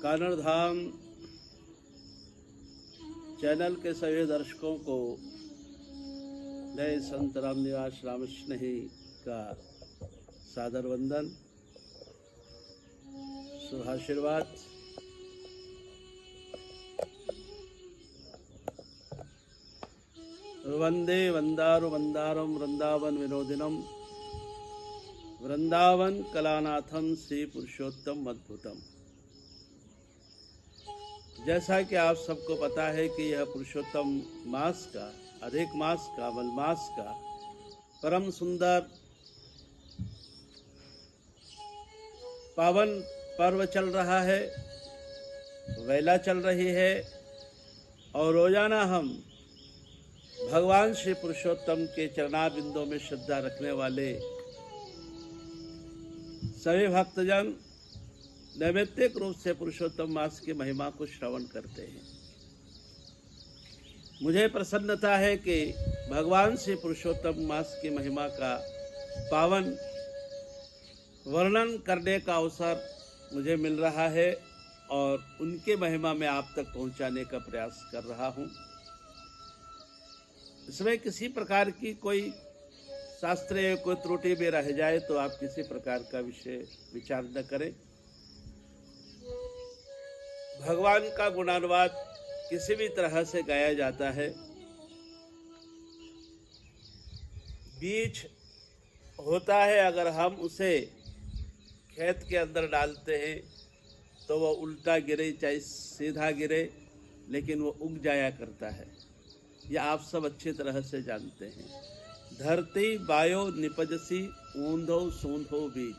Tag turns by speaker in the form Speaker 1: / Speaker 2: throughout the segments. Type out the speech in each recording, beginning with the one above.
Speaker 1: कानड़ धाम channel के सभी दर्शकों को नए संत राम निवास रामस्नेही का सादर वंदन, शुभाशीर्वाद। वंदे वंदारु वंदारम वृंदावन विनोदिनम वृंदावन कलानाथम श्री पुरुषोत्तम अद्भुतम। जैसा कि आप सबको पता है कि यह पुरुषोत्तम मास का, अधिक मास का, मलमास का परम सुंदर पावन पर्व चल रहा है, वेला चल रही है और रोजाना हम भगवान श्री पुरुषोत्तम के चरणाबिंदों में श्रद्धा रखने वाले सभी भक्तजन नैमित्तिक रूप से पुरुषोत्तम मास की महिमा को श्रवण करते हैं। मुझे प्रसन्नता है कि भगवान श्री पुरुषोत्तम मास की महिमा का पावन वर्णन करने का अवसर मुझे मिल रहा है और उनके महिमा में आप तक पहुंचाने का प्रयास कर रहा हूं। इसमें किसी प्रकार की कोई शास्त्रीय कोई त्रुटि भी रह जाए तो आप किसी प्रकार का विषय विचार न करें। भगवान का गुणानुवाद किसी भी तरह से गाया जाता है। बीज होता है, अगर हम उसे खेत के अंदर डालते हैं तो वह उल्टा गिरे चाहे सीधा गिरे, लेकिन वो उग जाया करता है। यह आप सब अच्छी तरह से जानते हैं। धरती बायो निपजसी ऊंधो सूंधो बीज।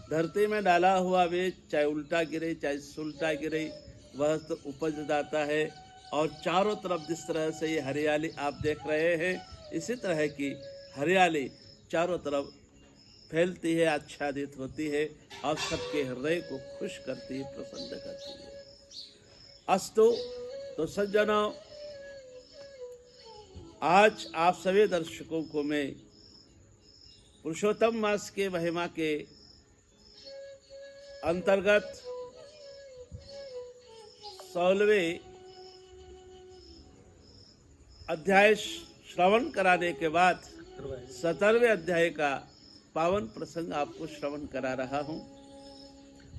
Speaker 1: धरती में डाला हुआ बीज चाहे उल्टा गिरे चाहे सुलटा गिरे, वह तो उपज जाता है। और चारों तरफ जिस तरह से ये हरियाली आप देख रहे हैं, इसी तरह की हरियाली चारों तरफ फैलती है, आच्छादित होती है और सबके हृदय को खुश करती है, प्रसन्न करती है। अस्तु, तो सज्जनों, आज आप सभी दर्शकों को मैं पुरुषोत्तम मास के महिमा के अंतर्गत 16वें अध्याय श्रवण कराने के बाद 17वें अध्याय का पावन प्रसंग आपको श्रवण करा रहा हूं।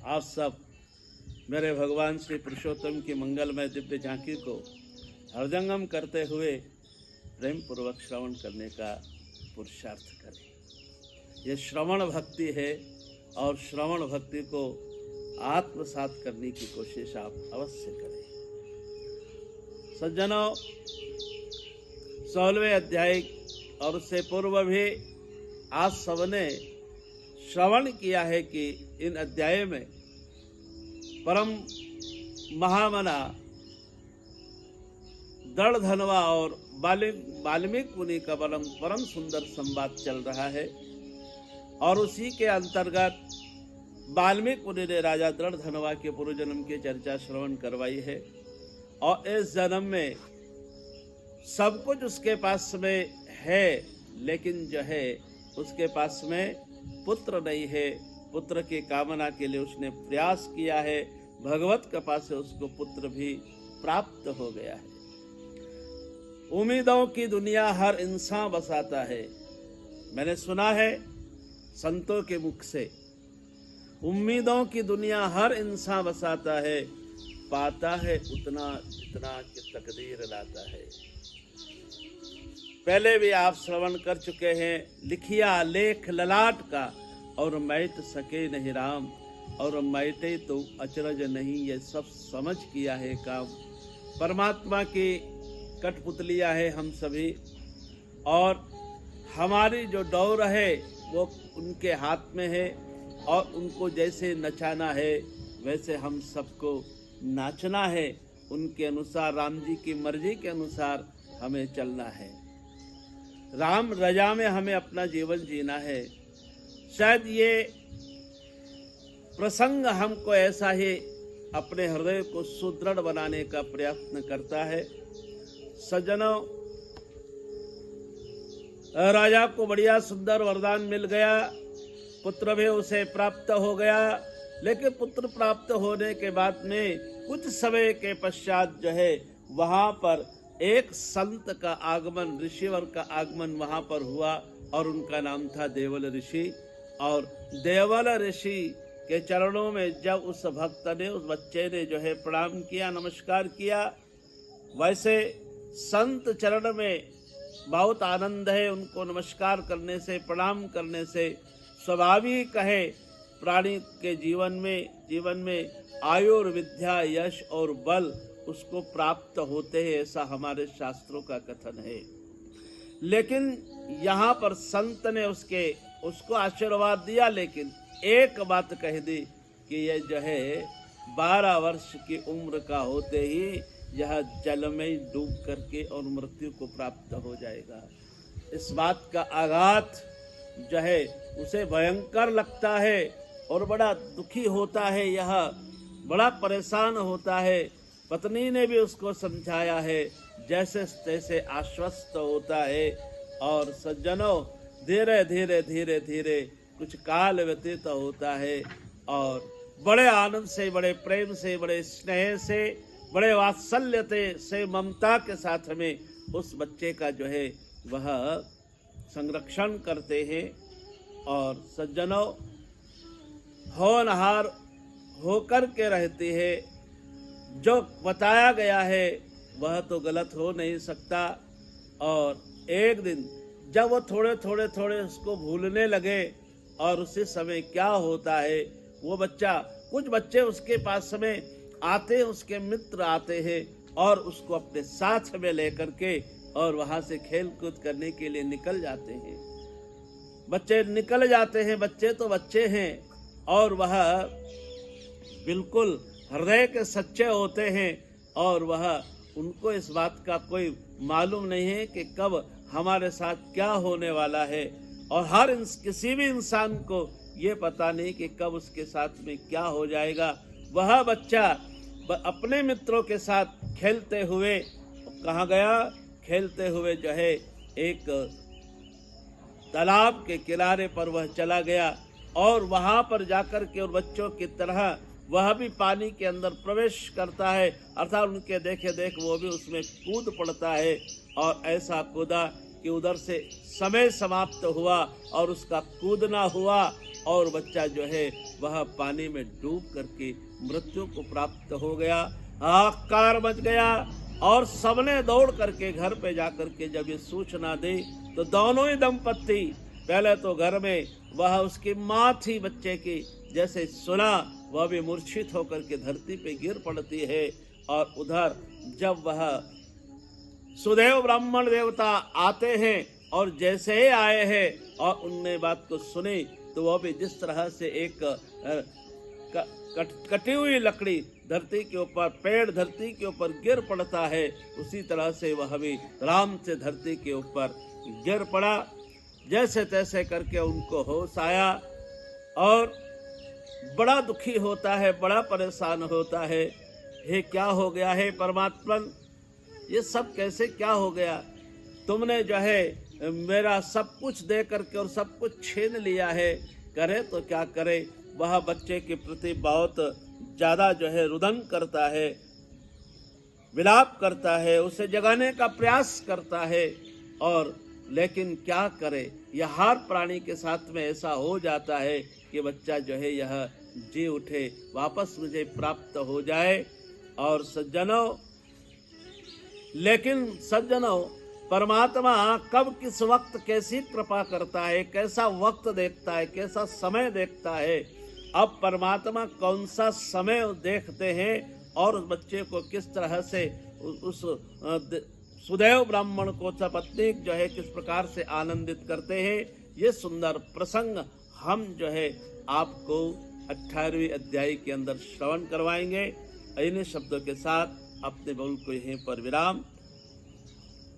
Speaker 1: आप सब मेरे भगवान श्री पुरुषोत्तम की मंगलमय दिव्य झांकी को हृदयंगम करते हुए प्रेम पूर्वक श्रवण करने का पुरुषार्थ करें। यह श्रवण भक्ति है और श्रवण भक्ति को आत्मसात करने की कोशिश आप अवश्य करें। सज्जनों, 16वें अध्याय और उससे पूर्व भी आज सबने श्रवण किया है कि इन अध्याय में परम महामना दृढ़ धनवा और वाल्मीकि मुनि का परम सुंदर संवाद चल रहा है और उसी के अंतर्गत वाल्मीकि मुनि ने राजा दृढ़ धनवा के पूर्व जन्म की चर्चा श्रवण करवाई है। और इस जन्म में सब कुछ उसके पास में है, लेकिन जो है उसके पास में पुत्र नहीं है। पुत्र की कामना के लिए उसने प्रयास किया है, भगवत कृपा से उसको पुत्र भी प्राप्त हो गया है। उम्मीदों की दुनिया हर इंसान बसाता है। मैंने सुना है संतों के मुख से, उम्मीदों की दुनिया हर इंसान बसाता है, पाता है उतना जितना कि तकदीर लाता है। पहले भी आप श्रवण कर चुके हैं, लिखिया लेख ललाट का और मैट सके नहीं राम, और मैटे तो अचरज नहीं, ये सब समझ किया है काम। परमात्मा की कठपुतलियां है हम सभी, और हमारी जो डोर है वो उनके हाथ में है, और उनको जैसे नचाना है वैसे हम सबको नाचना है। उनके अनुसार, राम जी की मर्जी के अनुसार हमें चलना है। राम रजा में हमें अपना जीवन जीना है। शायद ये प्रसंग हमको ऐसा ही अपने हृदय को सुदृढ़ बनाने का प्रयत्न करता है। सज्जनों, राजा को बढ़िया सुंदर वरदान मिल गया, पुत्र भी उसे प्राप्त हो गया, लेकिन पुत्र प्राप्त होने के बाद में कुछ समय के पश्चात जो है वहां पर एक संत का आगमन, ऋषिवर का आगमन वहां पर हुआ और उनका नाम था देवल ऋषि। और देवल ऋषि के चरणों में जब उस भक्त ने, उस बच्चे ने जो है प्रणाम किया, नमस्कार किया, वैसे संत चरण में बहुत आनंद है। उनको नमस्कार करने से, प्रणाम करने से स्वाभाविक है प्राणी के जीवन में आयु और विद्या, यश और बल उसको प्राप्त होते हैं, ऐसा हमारे शास्त्रों का कथन है। लेकिन यहाँ पर संत ने उसको आशीर्वाद दिया, लेकिन एक बात कह दी कि यह जो है 12 वर्ष की उम्र का होते ही यह जल में डूब करके और मृत्यु को प्राप्त हो जाएगा। इस बात का आघात जो है उसे भयंकर लगता है और बड़ा दुखी होता है, यह बड़ा परेशान होता है। पत्नी ने भी उसको समझाया है, जैसे तैसे आश्वस्त होता है। और सज्जनों, धीरे धीरे धीरे धीरे कुछ काल व्यतीत होता है और बड़े आनंद से, बड़े प्रेम से, बड़े स्नेह से, बड़े वात्सल्यते से, ममता के साथ में उस बच्चे का जो है वह संरक्षण करते हैं। और सज्जनों, होनहार होकर के रहती है। जो बताया गया है वह तो गलत हो नहीं सकता। और एक दिन जब वो थोड़े थोड़े उसको भूलने लगे और उसी समय क्या होता है, वो बच्चा, कुछ बच्चे उसके पास में आते हैं, उसके मित्र आते हैं और उसको अपने साथ में लेकर के और वहां से खेल कूद करने के लिए निकल जाते हैं। बच्चे निकल जाते हैं, बच्चे तो बच्चे हैं और वह बिल्कुल हृदय के सच्चे होते हैं और वह, उनको इस बात का कोई मालूम नहीं है कि कब हमारे साथ क्या होने वाला है। और किसी भी इंसान को ये पता नहीं कि कब उसके साथ में क्या हो जाएगा। वह बच्चा अपने मित्रों के साथ खेलते हुए कहाँ गया, खेलते हुए जो है एक तालाब के किनारे पर वह चला गया और वहां पर जाकर के और बच्चों की तरह वह भी पानी के अंदर प्रवेश करता है, अर्थात उनके देखे देख वो भी उसमें कूद पड़ता है। और ऐसा कूदा कि उधर से समय समाप्त हुआ और उसका कूदना हुआ और बच्चा जो है वह पानी में डूब करके मृत्यु को प्राप्त हो गया। हाहाकार मच गया और सबने दौड़ करके घर पे जाकर के जब ये सूचना दी तो दोनों ही दंपत्ति, पहले तो घर में वह उसकी माँ थी बच्चे की, जैसे सुना वह भी मूर्छित होकर के धरती पे गिर पड़ती है। और उधर जब वह सुदेव ब्राह्मण देवता आते हैं और जैसे ही आए हैं और उनने बात को सुनी तो वह भी जिस तरह से एक कटी हुई लकड़ी धरती के ऊपर, पेड़ धरती के ऊपर गिर पड़ता है, उसी तरह से वह भी राम से धरती के ऊपर गिर पड़ा। जैसे तैसे करके उनको होश आया और बड़ा दुखी होता है, बड़ा परेशान होता है। हे क्या हो गया है परमात्मा, ये सब कैसे क्या हो गया? तुमने जो है मेरा सब कुछ दे करके और सब कुछ छीन लिया है, करे तो क्या करे। वह बच्चे के प्रति बहुत ज़्यादा जो है रुदन करता है, विलाप करता है, उसे जगाने का प्रयास करता है। और लेकिन क्या करे, यह हर प्राणी के साथ में ऐसा हो जाता है कि बच्चा जो है यह जी उठे, वापस मुझे प्राप्त हो जाए। और सज्जनों, लेकिन सज्जनों, परमात्मा कब किस वक्त कैसी कृपा करता है, कैसा वक्त देखता है, कैसा समय देखता है। अब परमात्मा कौन सा समय देखते हैं और उस बच्चे को किस तरह से उस सुदेव ब्राह्मण को सपत्नीक जो है किस प्रकार से आनंदित करते हैं, ये सुंदर प्रसंग हम जो है आपको 18वें अध्याय के अंदर श्रवण करवाएंगे। इन्हीं शब्दों के साथ अपने बोल को यहीं पर विराम।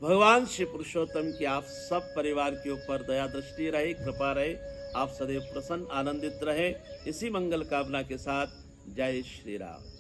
Speaker 1: भगवान श्री पुरुषोत्तम की आप सब परिवार के ऊपर दया दृष्टि रहे, कृपा रहे, आप सदैव प्रसन्न आनंदित रहे। इसी मंगल कामना के साथ जय श्री राम।